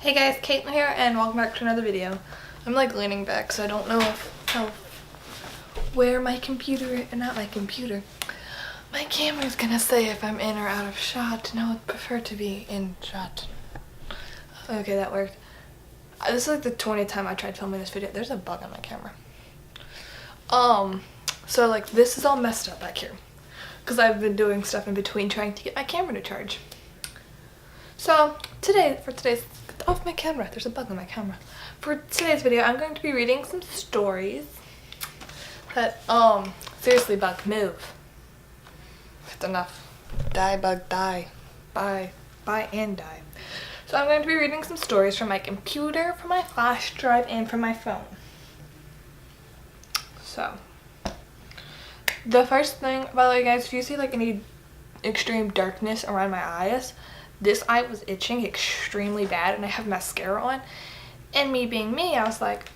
Hey guys, Caitlin here and welcome back to another video. I'm like leaning back so I don't know where my computer, not my computer, my camera's gonna say if I'm in or out of shot, and I would prefer to be in shot. Okay, that worked. This is like the 20th time I tried filming this video. There's a bug on my camera. So like this is all messed up back here because I've been doing stuff in between trying to get my camera to charge. So get off my camera, there's a bug on my camera. For today's video, I'm going to be reading some stories that, seriously bug, move. It's enough. Die bug, die. Bye and die. So I'm going to be reading some stories from my computer, from my flash drive, and from my phone. So, the first thing, by the way guys, if you see like any extreme darkness around my eyes, this eye was itching extremely bad and I have mascara on, and me being me, I was like,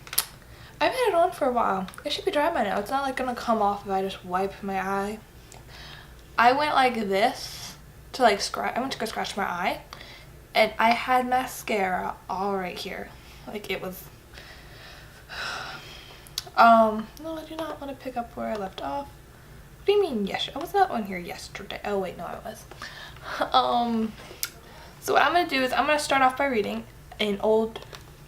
I've had it on for a while, it should be dry by now, it's not like gonna come off if I just wipe my eye. I went like this to like I went to go scratch my eye and I had mascara all right here, like it was no, I do not want to pick up where I left off. What do you mean yes? I was not on here yesterday. Oh wait, no I was. So what I'm going to do is I'm going to start off by reading an old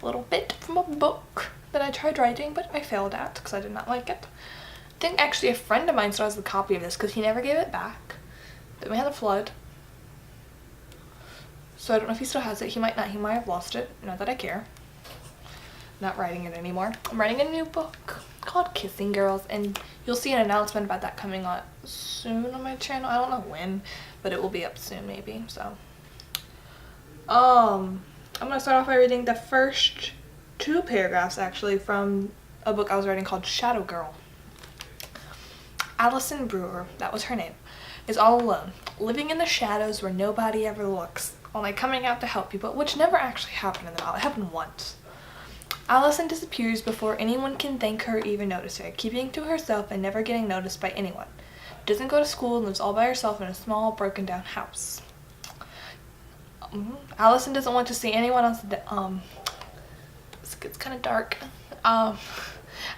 little bit from a book that I tried writing but I failed at because I did not like it. I think actually a friend of mine still has the copy of this because he never gave it back. Then we had a flood. So I don't know if he still has it. He might not. He might have lost it. Not that I care. Not writing it anymore. I'm writing a new book called Kissing Girls, and you'll see an announcement about that coming on soon on my channel. I don't know when, but it will be up soon maybe. So I'm gonna start off by reading the first two paragraphs actually from a book I was writing called Shadow Girl. Allison Brewer, that was her name, is all alone, living in the shadows where nobody ever looks, only coming out to help people, which never actually happened in the novel. It happened once. Allison disappears before anyone can thank her or even notice her, keeping to herself and never getting noticed by anyone. Doesn't go to school and lives all by herself in a small, broken down house. Allison doesn't want to see anyone else, it's kind of dark.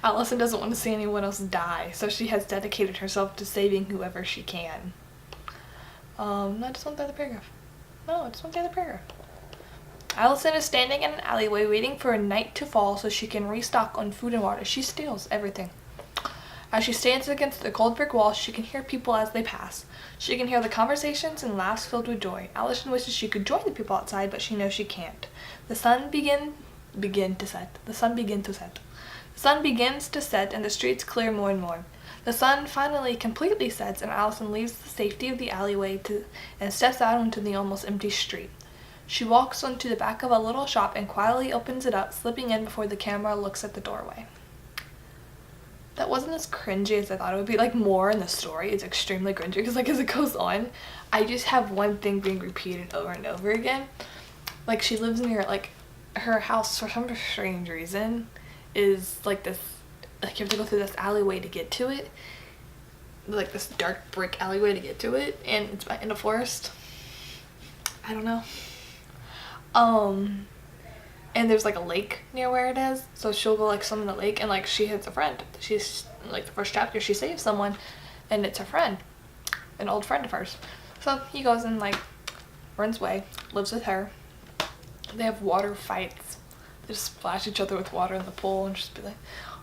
Allison doesn't want to see anyone else die, so she has dedicated herself to saving whoever she can. No, I just want the other paragraph. No, I just want the other paragraph. Allison is standing in an alleyway waiting for a night to fall so she can restock on food and water. She steals everything. As she stands against the cold brick wall, she can hear people as they pass. She can hear the conversations and laughs filled with joy. Allison wishes she could join the people outside, but she knows she can't. The sun begins to set. The sun begins to set and the streets clear more and more. The sun finally completely sets and Allison leaves the safety of the alleyway and steps out onto the almost empty street. She walks onto the back of a little shop and quietly opens it up, slipping in before the camera looks at the doorway. That wasn't as cringy as I thought it would be. Like, more in the story, it's extremely cringy because like as it goes on, I just have one thing being repeated over and over again. Like, she lives near, like, her house for some strange reason is like this, like you have to go through this alleyway to get to it, like this dark brick alleyway to get to it, and it's in a forest. I don't know. And there's like a lake near where it is, so she'll go like swim in the lake, and like she has a friend. She's like the first chapter she saves someone and it's a friend, an old friend of hers. So he goes and like runs away, lives with her. They have water fights. They just splash each other with water in the pool and just be like,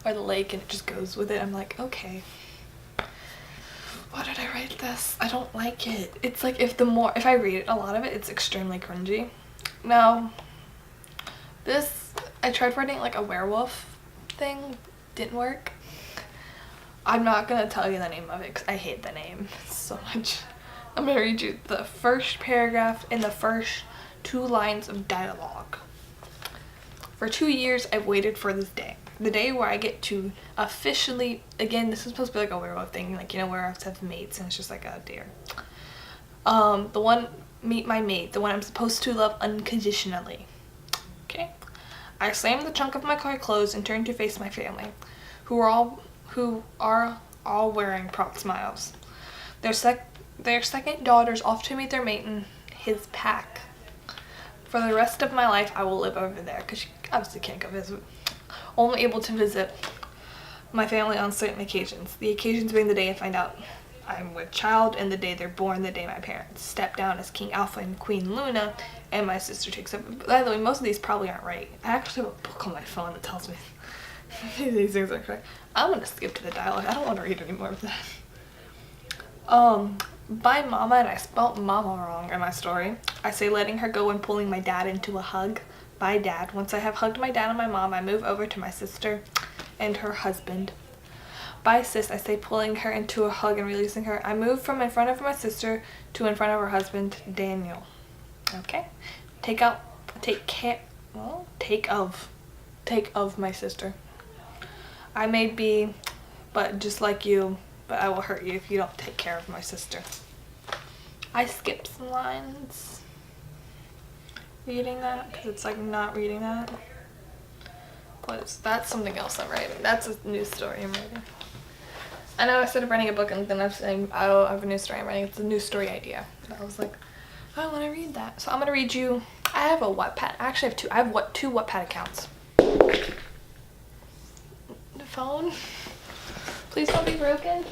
or the lake, and it just goes with it. I'm like, okay, why did I write this? I don't like it. It's like if I read it, a lot of it, it's extremely cringy. Now, this, I tried writing like a werewolf thing, didn't work. I'm not gonna tell you the name of it because I hate the name so much. I'm gonna read you the first paragraph and the first 2 lines of dialogue. For 2 years, I've waited for this day. The day where I get to officially, again, this is supposed to be like a werewolf thing, like, you know, werewolves have mates and it's just like, oh dear. Meet my mate, the one I'm supposed to love unconditionally. Okay. I slammed the trunk of my car closed and turned to face my family, who are all wearing proud smiles. Their second daughter's off to meet their mate in his pack. For the rest of my life, I will live over there because she obviously can't go visit. Only able to visit my family on certain occasions. The occasions being the day I find out I'm with child, and the day they're born, the day my parents step down as King Alpha and Queen Luna, and my sister takes up. By the way, most of these probably aren't right. I actually have a book on my phone that tells me these things are correct. I'm gonna skip to the dialogue. I don't want to read any more of that. By mama, and I spelt mama wrong in my story. I say letting her go and pulling my dad into a hug. By dad. Once I have hugged my dad and my mom, I move over to my sister and her husband. By sis, I say pulling her into a hug and releasing her. I move from in front of my sister to in front of her husband, Daniel. Okay. Take of my sister. I may be, but just like you, but I will hurt you if you don't take care of my sister. I skipped some lines reading that because it's like not reading that. That's something else I'm writing. That's a new story I'm writing. I know I started writing a book and then I'm saying, oh, I have a new story I'm writing. It's a new story idea. And I was like, I want to read that. So I'm going to read you. I have a wattpad. I actually have two. I have two wattpad accounts. The phone. Please don't be broken.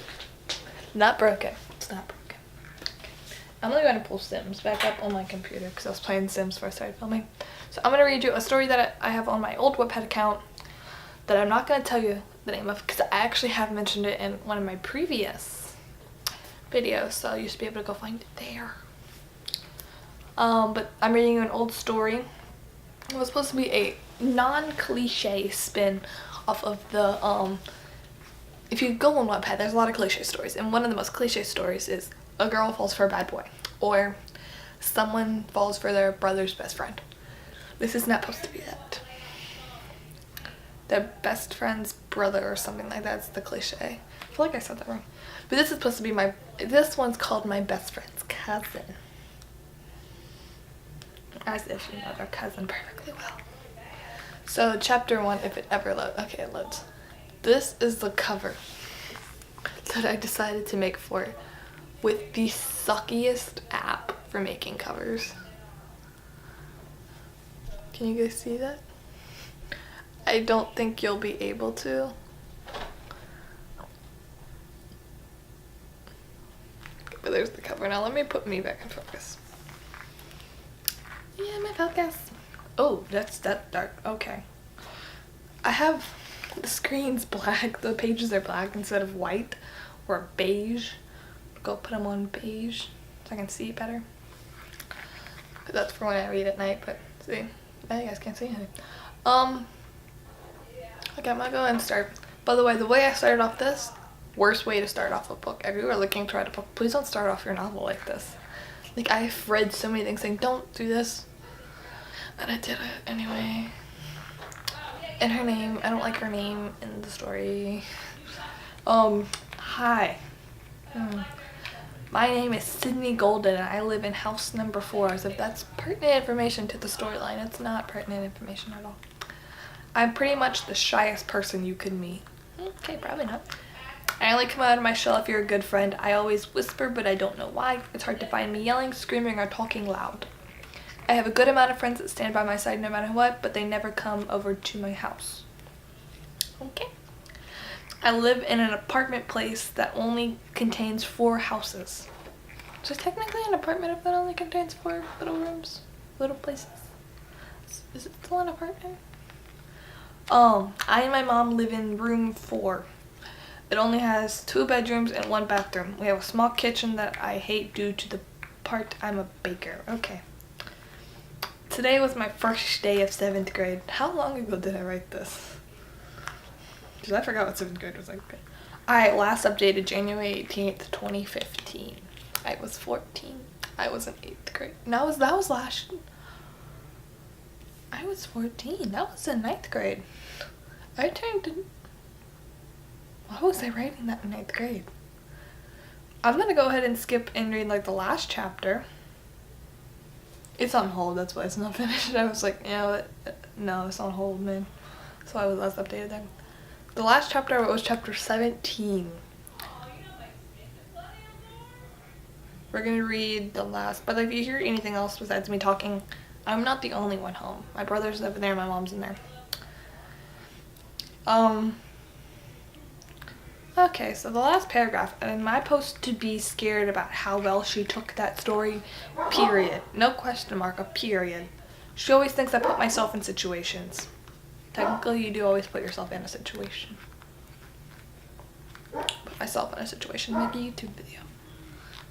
Not broken. It's not broken. Okay. I'm going to pull Sims back up on my computer because I was playing Sims before I started filming. So I'm going to read you a story that I have on my old wattpad account that I'm not going to tell you the name of because I actually have mentioned it in one of my previous videos, so you should be able to go find it there. But I'm reading you an old story. It was supposed to be a non-cliche spin off of the if you go on Wattpad, there's a lot of cliche stories, and one of the most cliche stories is a girl falls for a bad boy, or someone falls for their brother's best friend. This is not supposed to be that. Their best friend's brother or something like that's the cliche. I feel like I said that wrong. But this is supposed to be this one's called My Best Friend's Cousin. As if you know their cousin perfectly well. So chapter 1, if it ever loads. Okay, it loads. This is the cover that I decided to make for it with the suckiest app for making covers. Can you guys see that? I don't think you'll be able to. But there's the cover. Now let me put me back in focus. Yeah, my focus. Oh, that's that dark. Okay. I have the screen's black. The pages are black instead of white or beige. Go put them on beige so I can see better. That's for when I read at night, but see, now you guys can't see anything. Okay, I'm gonna go ahead and start. By the way I started off this, worst way to start off a book. If you are looking to write a book, please don't start off your novel like this. Like, I've read so many things saying, don't do this. And I did it anyway. And her name, I don't like her name in the story. Hi. My name is Sydney Golden and I live in house number 4. As if that's pertinent information to the storyline. It's not pertinent information at all. I'm pretty much the shyest person you could meet. Okay, probably not. I only come out of my shell if you're a good friend. I always whisper, but I don't know why. It's hard to find me yelling, screaming, or talking loud. I have a good amount of friends that stand by my side no matter what, but they never come over to my house. Okay. I live in an apartment place that only contains 4 houses. So technically an apartment if that only contains 4 little rooms, little places. Is it still an apartment? I and my mom live in room 4. It only has 2 bedrooms and 1 bathroom. We have a small kitchen that I hate due to the part I'm a baker. Okay. Today was my first day of 7th grade. How long ago did I write this? Because I forgot what 7th grade was like. I last updated January 18th, 2015. I was 14. I was in 8th grade. No, that was last... I was 14. That was in 9th grade. I turned... Why was I writing that in 9th grade? I'm gonna go ahead and skip and read like the last chapter. It's on hold, that's why it's not finished. I was like, no, it's on hold, man. So I was last updated then. The last chapter was chapter 17. We're gonna read the last, but if you hear anything else besides me talking, I'm not the only one home. My brother's over there, my mom's in there. Okay, so the last paragraph, and am I supposed to be scared about how well she took that story? Period. No question mark, a period. She always thinks I put myself in situations. Technically, you do always put yourself in a situation. Put myself in a situation, make a YouTube video.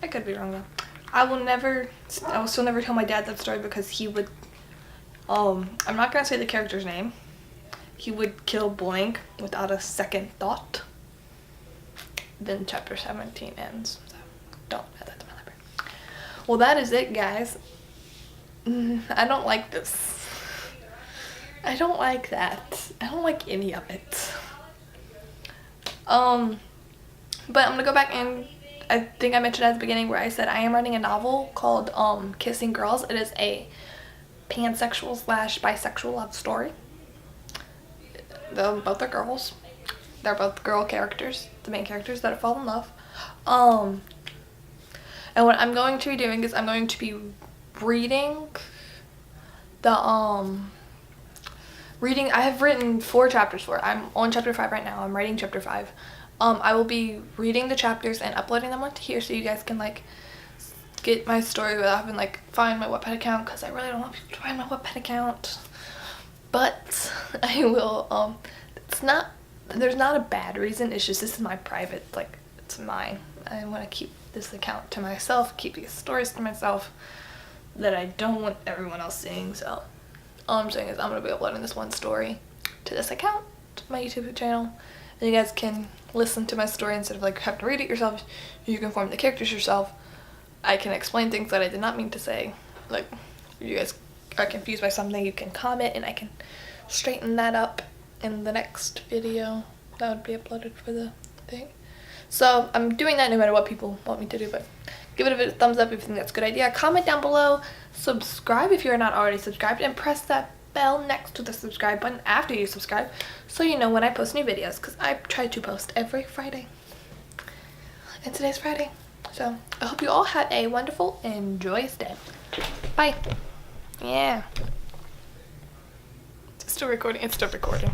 I could be wrong though. I will still never tell my dad that story because he would, I'm not gonna say the character's name. He would kill blank without a second thought. Then chapter 17 ends. So don't add that to my library. Well, that is it, guys. I don't like this. I don't like that. I don't like any of it. But I'm gonna go back and I think I mentioned at the beginning where I said I am writing a novel called Kissing Girls. It is a pansexual / bisexual love story. Both are girls. They're both girl characters, the main characters that fall in love. And what I'm going to be doing is I'm going to be reading the I have written 4 chapters for it. I'm on chapter 5 right now. I'm writing chapter 5. I will be reading the chapters and uploading them onto here so you guys can like get my story without having like find my Wattpad account, because I really don't want people to find my Wattpad account. But I will there's not a bad reason. It's just this is my private, like, it's mine. I want to keep this account to myself, keep these stories to myself that I don't want everyone else seeing. So all I'm saying is I'm going to be uploading this one story to this account, to my YouTube channel, and you guys can listen to my story instead of like having to read it yourself. You can form the characters yourself. I can explain things that I did not mean to say. Like, if you guys are confused by something, you can comment and I can straighten that up in the next video that would be uploaded for the thing. So I'm doing that no matter what people want me to do, but give it a thumbs up if you think that's a good idea. Comment down below, subscribe if you're not already subscribed, and press that bell next to the subscribe button after you subscribe so you know when I post new videos, because I try to post every Friday. And today's Friday. So I hope you all have a wonderful and joyous day. Bye. Yeah. It's still recording. It's still recording.